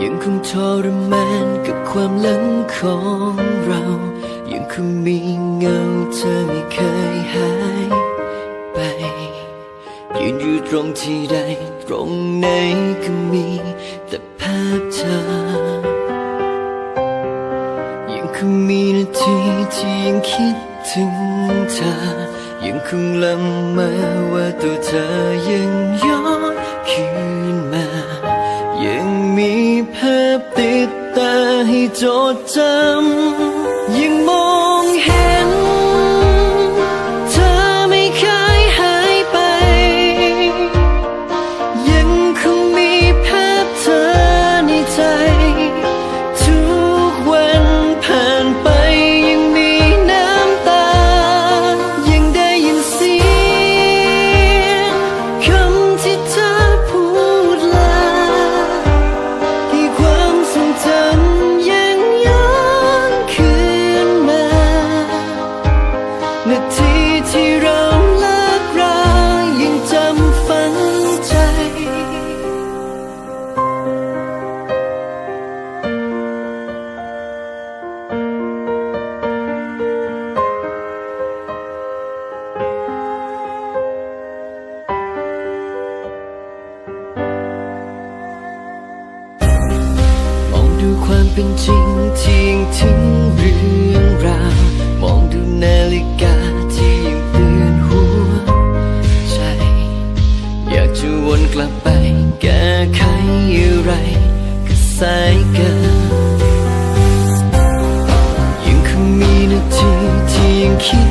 ยังคงทรมานกับความหลังของเรายังคงมีเงาเธอไม่เคยหายไปยืนอยู่ตรงที่ใดตรงไหนก็มีแต่ภาพเธอยังคงมีนาทีที่ยังคิดถึงเธอยังคงละเมอว่าตัวเธอยังย้อนคืนมายังมีภาพติดตาให้จดจำยังมองเห็นเธอไม่เคยหายไปยังคงมีภาพเธอในใจทุกวันผ่านไปยังมีน้ำตายังได้ยินเสียงคำที่เธอพูดลาให้ความทรงจำยังย้อนคืนมานาทีที่เราเลิกรายังจำฝังใจมองดูความเป็นจริงที่ยังถึงเรื่องราวมองดูนาฬิกาที่ยังเตือนหัวใจอยากจะวนกลับไปแก้ไขอะไรก็สายเกินยังคงมีนาทีที่ยังคิด